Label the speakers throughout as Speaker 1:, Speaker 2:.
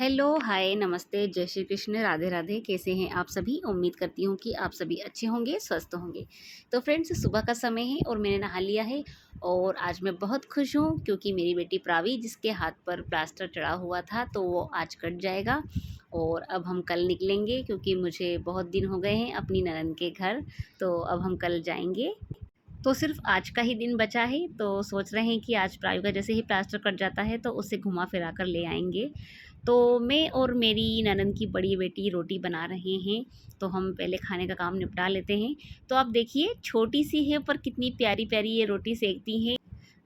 Speaker 1: Hello, हाय, नमस्ते, जय श्री कृष्ण, राधे राधे। कैसे हैं आप सभी? उम्मीद करती हूँ कि आप सभी अच्छे होंगे, स्वस्थ होंगे। तो फ्रेंड्स, सुबह का समय है और मैंने नहा लिया है और आज मैं बहुत खुश हूँ क्योंकि मेरी बेटी प्रावी, जिसके हाथ पर प्लास्टर चढ़ा हुआ था, तो वो आज कट जाएगा। और अब हम कल निकलेंगे क्योंकि मुझे बहुत दिन हो गए हैं अपनी ननद के घर, तो अब हम कल जाएंगे। तो सिर्फ आज का ही दिन बचा है, तो सोच रहे हैं कि आज प्रायु का जैसे ही प्लास्टर कट जाता है तो उसे घुमा फिरा कर ले आएंगे। तो मैं और मेरी ननद की बड़ी बेटी रोटी बना रहे हैं, तो हम पहले खाने का काम निपटा लेते हैं। तो आप देखिए, छोटी सी है पर कितनी प्यारी प्यारी ये रोटी सेकती हैं।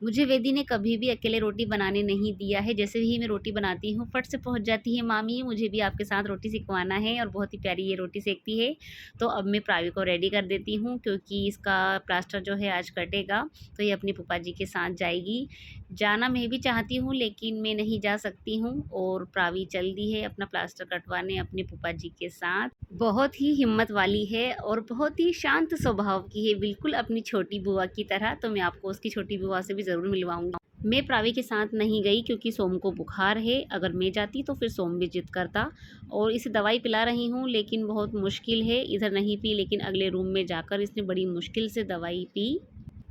Speaker 1: मुझे वेदी ने कभी भी अकेले रोटी बनाने नहीं दिया है। जैसे ही मैं रोटी बनाती हूँ, फट से पहुँच जाती है, मामी मुझे भी आपके साथ रोटी सिखवाना है, और बहुत ही प्यारी ये रोटी सेकती है। तो अब मैं प्रावी को रेडी कर देती हूँ क्योंकि इसका प्लास्टर जो है आज कटेगा, तो ये अपनी फूफा जी के साथ जाएगी। जाना मैं भी चाहती हूँ लेकिन मैं नहीं जा सकती हूँ, और प्रावी चल दी है अपना प्लास्टर कटवाने अपने फूफा जी के साथ। बहुत ही हिम्मत वाली है और बहुत ही शांत स्वभाव की है, बिल्कुल अपनी छोटी बुआ की तरह। तो मैं आपको उसकी छोटी बुआ से भी ज़रूर मिलवाऊंगी। मैं प्रावी के साथ नहीं गई क्योंकि सोम को बुखार है। अगर मैं जाती तो फिर सोम भी जिद करता, और इसे दवाई पिला रही हूँ लेकिन बहुत मुश्किल है। इधर नहीं पी लेकिन अगले रूम में जाकर इसने बड़ी मुश्किल से दवाई पी।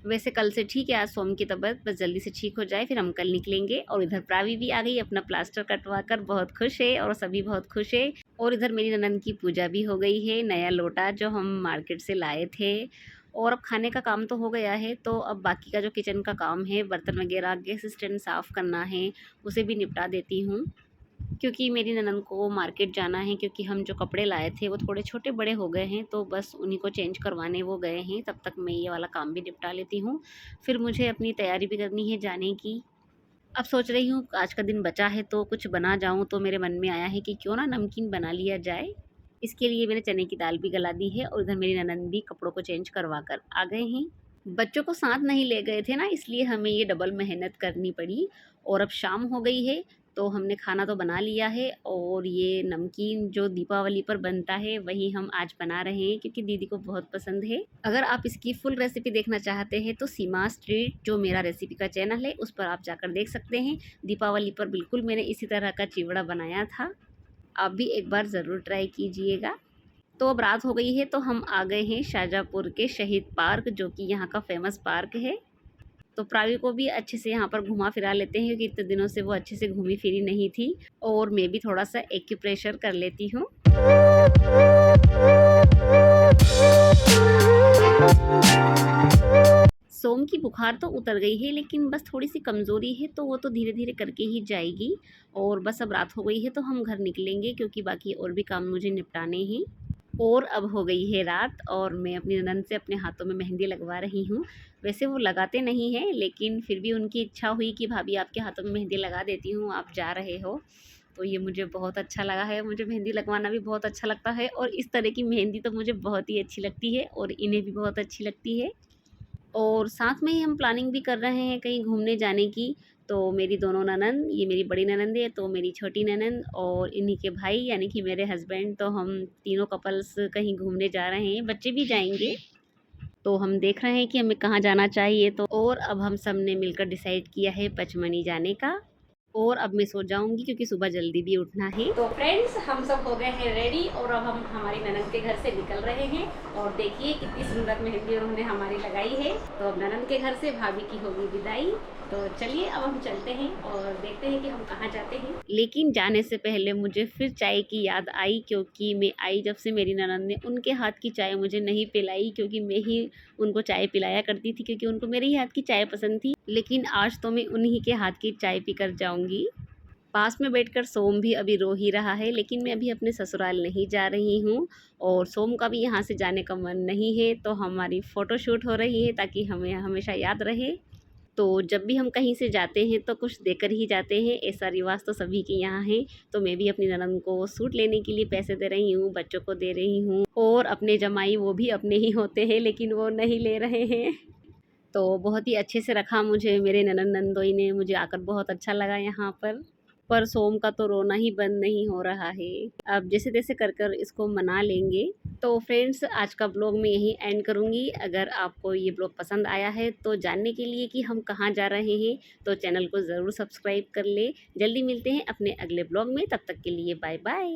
Speaker 1: वैसे कल से ठीक है, आज सोम की तबीयत बस जल्दी से ठीक हो जाए फिर हम कल निकलेंगे। और इधर प्रावी भी आ गई, अपना प्लास्टर कटवा कर बहुत खुश है और सभी बहुत खुश है। और इधर मेरी ननद की पूजा भी हो गई है, नया लोटा जो हम मार्केट से लाए थे। और अब खाने का काम तो हो गया है, तो अब बाकी का जो किचन का काम है, बर्तन वगैरह, गैस स्टैंड साफ़ करना है, उसे भी निपटा देती हूँ। क्योंकि मेरी ननद को मार्केट जाना है, क्योंकि हम जो कपड़े लाए थे वो थोड़े छोटे बड़े हो गए हैं, तो बस उन्हीं को चेंज करवाने वो गए हैं। तब तक मैं ये वाला काम भी निपटा लेती हूँ, फिर मुझे अपनी तैयारी भी करनी है जाने की। अब सोच रही हूँ आज का दिन बचा है तो कुछ बना जाऊँ, तो मेरे मन में आया है कि क्यों ना नमकीन बना लिया जाए। इसके लिए मैंने चने की दाल भी गला दी है और इधर मेरी ननद भी कपड़ों को चेंज करवा कर आ गए हैं। बच्चों को साथ नहीं ले गए थे ना, इसलिए हमें ये डबल मेहनत करनी पड़ी। और अब शाम हो गई है, तो हमने खाना तो बना लिया है, और ये नमकीन जो दीपावली पर बनता है वही हम आज बना रहे हैं क्योंकि दीदी को बहुत पसंद है। अगर आप इसकी फुल रेसिपी देखना चाहते हैं तो सीमा स्ट्रीट जो मेरा रेसिपी का चैनल है उस पर आप जाकर देख सकते हैं। दीपावली पर बिल्कुल मैंने इसी तरह का चिवड़ा बनाया था, आप भी एक बार ज़रूर ट्राई कीजिएगा। तो अब रात हो गई है, तो हम आ गए हैं शाहजहाँपुर के शहीद पार्क, जो कि यहाँ का फेमस पार्क है। तो प्रावी को भी अच्छे से यहाँ पर घुमा फिरा लेते हैं क्योंकि इतने दिनों से वो अच्छे से घूमी फिरी नहीं थी। और मैं भी थोड़ा सा एक्यूप्रेशर कर लेती हूँ। सोम की बुखार तो उतर गई है लेकिन बस थोड़ी सी कमज़ोरी है, तो वो तो धीरे धीरे करके ही जाएगी। और बस अब रात हो गई है तो हम घर निकलेंगे क्योंकि बाकी और भी काम मुझे निपटाने हैं। और अब हो गई है रात और मैं अपनी ननद से अपने हाथों में मेहंदी लगवा रही हूँ। वैसे वो लगाते नहीं हैं लेकिन फिर भी उनकी इच्छा हुई कि भाभी आपके हाथों में मेहंदी लगा देती हूँ, आप जा रहे हो। तो ये मुझे बहुत अच्छा लगा है, मुझे मेहंदी लगवाना भी बहुत अच्छा लगता है, और इस तरह की मेहंदी तो मुझे बहुत ही अच्छी लगती है और इन्हें भी बहुत अच्छी लगती है। और साथ में ही हम प्लानिंग भी कर रहे हैं कहीं घूमने जाने की। तो मेरी दोनों ननंद, ये मेरी बड़ी ननंद है, तो मेरी छोटी ननंद और इन्हीं के भाई यानी कि मेरे हस्बैंड, तो हम तीनों कपल्स कहीं घूमने जा रहे हैं, बच्चे भी जाएंगे। तो हम देख रहे हैं कि हमें कहाँ जाना चाहिए। तो और अब हम सब ने मिलकर डिसाइड किया है पचमणी जाने का। और अब मैं सो जाऊंगी क्योंकि सुबह जल्दी भी उठना है। तो फ्रेंड्स, हम सब हो गए हैं रेडी और अब हम हमारी ननद के घर से निकल रहे हैं। और देखिए कितनी सुंदर मेहंदी उन्होंने हमारी लगाई है। तो अब ननद के घर से भाभी की होगी विदाई। तो चलिए अब हम चलते हैं और देखते हैं कि हम कहाँ जाते हैं। लेकिन जाने से पहले मुझे फिर चाय की याद आई, क्योंकि मैं आई जब से मेरी ननद ने उनके हाथ की चाय मुझे नहीं पिलाई, क्योंकि मैं ही उनको चाय पिलाया करती थी क्योंकि उनको मेरे ही हाथ की चाय पसंद थी। लेकिन आज तो मैं उन्हीं के हाथ की चाय पीकर जाऊंगी। पास में बैठकर सोम भी अभी रो ही रहा है, लेकिन मैं अभी अपने ससुराल नहीं जा रही हूँ और सोम का भी यहाँ से जाने का मन नहीं है। तो हमारी फ़ोटो शूट हो रही है ताकि हमें हमेशा याद रहे। तो जब भी हम कहीं से जाते हैं तो कुछ देकर ही जाते हैं, ऐसा रिवाज तो सभी के यहाँ है। तो मैं भी अपनी ननद को सूट लेने के लिए पैसे दे रही हूँ, बच्चों को दे रही हूँ, और अपने जमाई वो भी अपने ही होते हैं लेकिन वो नहीं ले रहे हैं। तो बहुत ही अच्छे से रखा मुझे मेरे ननद नंदोई ने, मुझे आकर बहुत अच्छा लगा यहाँ पर सोम का तो रोना ही बंद नहीं हो रहा है। अब जैसे तैसे कर कर इसको मना लेंगे। तो फ्रेंड्स आज का ब्लॉग मैं यहीं एंड करूँगी। अगर आपको ये ब्लॉग पसंद आया है तो जानने के लिए कि हम कहाँ जा रहे हैं तो चैनल को ज़रूर सब्सक्राइब कर लें। जल्दी मिलते हैं अपने अगले ब्लॉग में, तब तक के लिए बाय बाय।